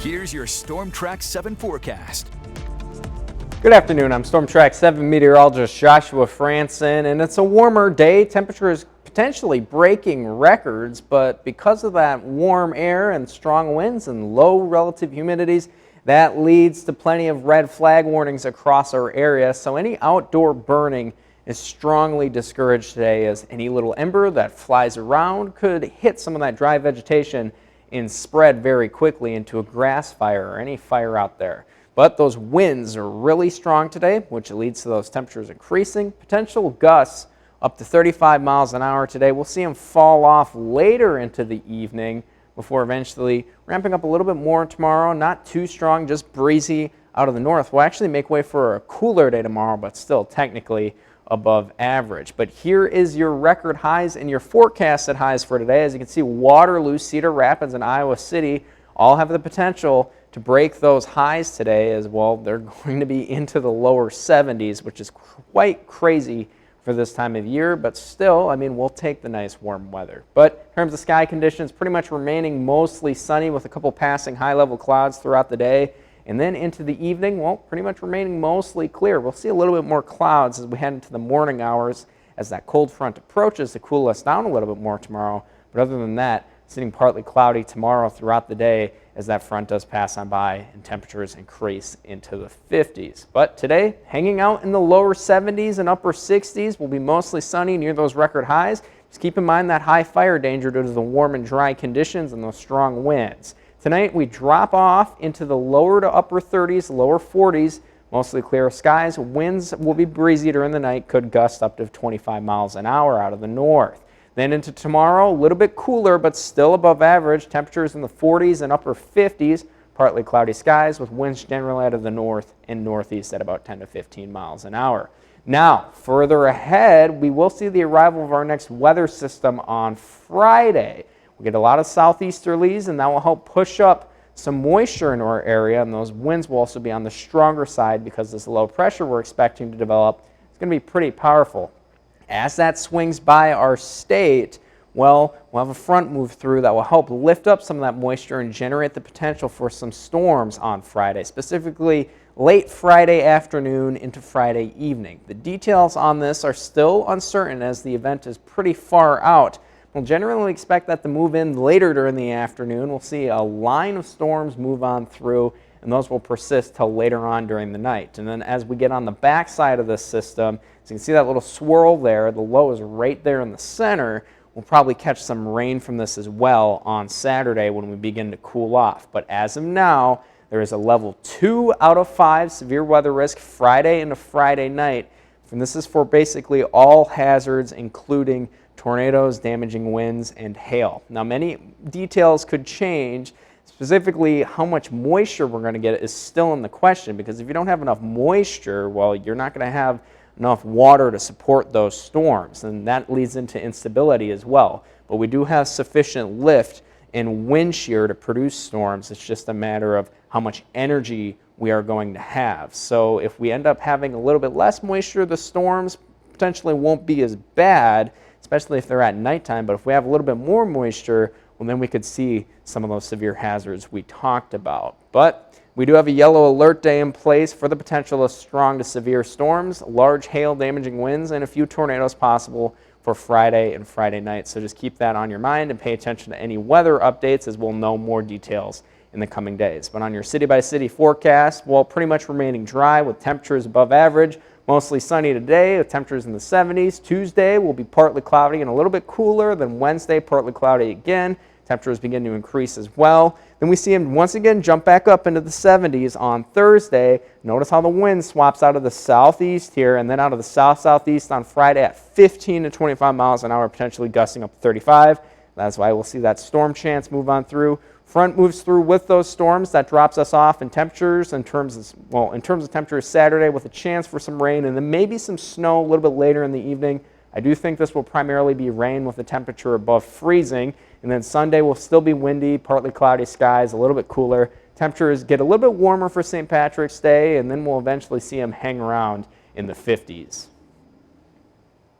Here's your Storm Track 7 forecast. Good afternoon, I'm Storm Track 7 meteorologist Joshua Franson, and it's a warmer day. Temperatures potentially breaking records, but because of that warm air and strong winds and low relative humidities, that leads to plenty of red flag warnings across our area. So any outdoor burning is strongly discouraged today, as any little ember that flies around could hit some of that dry vegetation and spread very quickly into a grass fire or any fire out there. But those winds are really strong today, which leads to those temperatures increasing. Potential gusts up to 35 miles an hour today. We'll see them fall off later into the evening before eventually ramping up a little bit more tomorrow. Not too strong, just breezy out of the north. We'll actually make way for a cooler day tomorrow, but still technically above average. But here is your record highs and your forecasted highs for today. As you can see, Waterloo, Cedar Rapids, and Iowa City all have the potential to break those highs today as well. They're going to be into the lower 70s, which is quite crazy for this time of year, but still, I mean, we'll take the nice warm weather. But in terms of sky conditions, pretty much remaining mostly sunny with a couple passing high-level clouds throughout the day. And then into the evening, well, pretty much remaining mostly clear. We'll see a little bit more clouds as we head into the morning hours as that cold front approaches to cool us down a little bit more tomorrow. But other than that, sitting partly cloudy tomorrow throughout the day as that front does pass on by and temperatures increase into the 50s. But today, hanging out in the lower 70s and upper 60s, will be mostly sunny near those record highs. Just keep in mind that high fire danger due to the warm and dry conditions and those strong winds. Tonight, we drop off into the lower to upper 30s, lower 40s, mostly clear skies. Winds will be breezy during the night, could gust up to 25 miles an hour out of the north. Then into tomorrow, a little bit cooler, but still above average. Temperatures in the 40s and upper 50s, partly cloudy skies with winds generally out of the north and northeast at about 10 to 15 miles an hour. Now, further ahead, we will see the arrival of our next weather system on Friday. We'll get a lot of southeasterlies, and that will help push up some moisture in our area, and those winds will also be on the stronger side because this low pressure we're expecting to develop is going to be pretty powerful. As that swings by our state, well, we'll have a front move through that will help lift up some of that moisture and generate the potential for some storms on Friday, specifically late Friday afternoon into Friday evening. The details on this are still uncertain as the event is pretty far out. We'll generally expect that to move in later during the afternoon. We'll see a line of storms move on through, and those will persist till later on during the night. And then as we get on the back side of this system, so you can see that little swirl there, the low is right there in the center. We'll probably catch some rain from this as well on Saturday when we begin to cool off. But as of now, there is a level 2 out of 5 severe weather risk Friday into Friday night. And this is for basically all hazards, including tornadoes, damaging winds, and hail. Now, many details could change. Specifically, how much moisture we're going to get is still in the question, because if you don't have enough moisture, well, you're not going to have enough water to support those storms, and that leads into instability as well. But we do have sufficient lift and wind shear to produce storms. It's just a matter of how much energy we are going to have. So if we end up having a little bit less moisture, the storms potentially won't be as bad, especially if they're at nighttime. But if we have a little bit more moisture, well, then we could see some of those severe hazards we talked about. But we do have a yellow alert day in place for the potential of strong to severe storms, large hail, damaging winds, and a few tornadoes possible for Friday and Friday night. So just keep that on your mind and pay attention to any weather updates, as we'll know more details in the coming days. But on your city-by-city forecast, well, pretty much remaining dry with temperatures above average. Mostly sunny today with temperatures in the 70s. Tuesday will be partly cloudy and a little bit cooler. Then Wednesday, partly cloudy again. Temperatures begin to increase as well. Then we see them once again jump back up into the 70s on Thursday. Notice how the wind swaps out of the southeast here and then out of the south-southeast on Friday at 15 to 25 miles an hour, potentially gusting up to 35. That's why we'll see that storm chance move on through. Front moves through with those storms. That drops us off in temperatures in terms of temperatures Saturday, with a chance for some rain and then maybe some snow a little bit later in the evening. I do think this will primarily be rain with a temperature above freezing. And then Sunday will still be windy, partly cloudy skies, a little bit cooler. Temperatures get a little bit warmer for St. Patrick's Day, and then we'll eventually see them hang around in the 50s.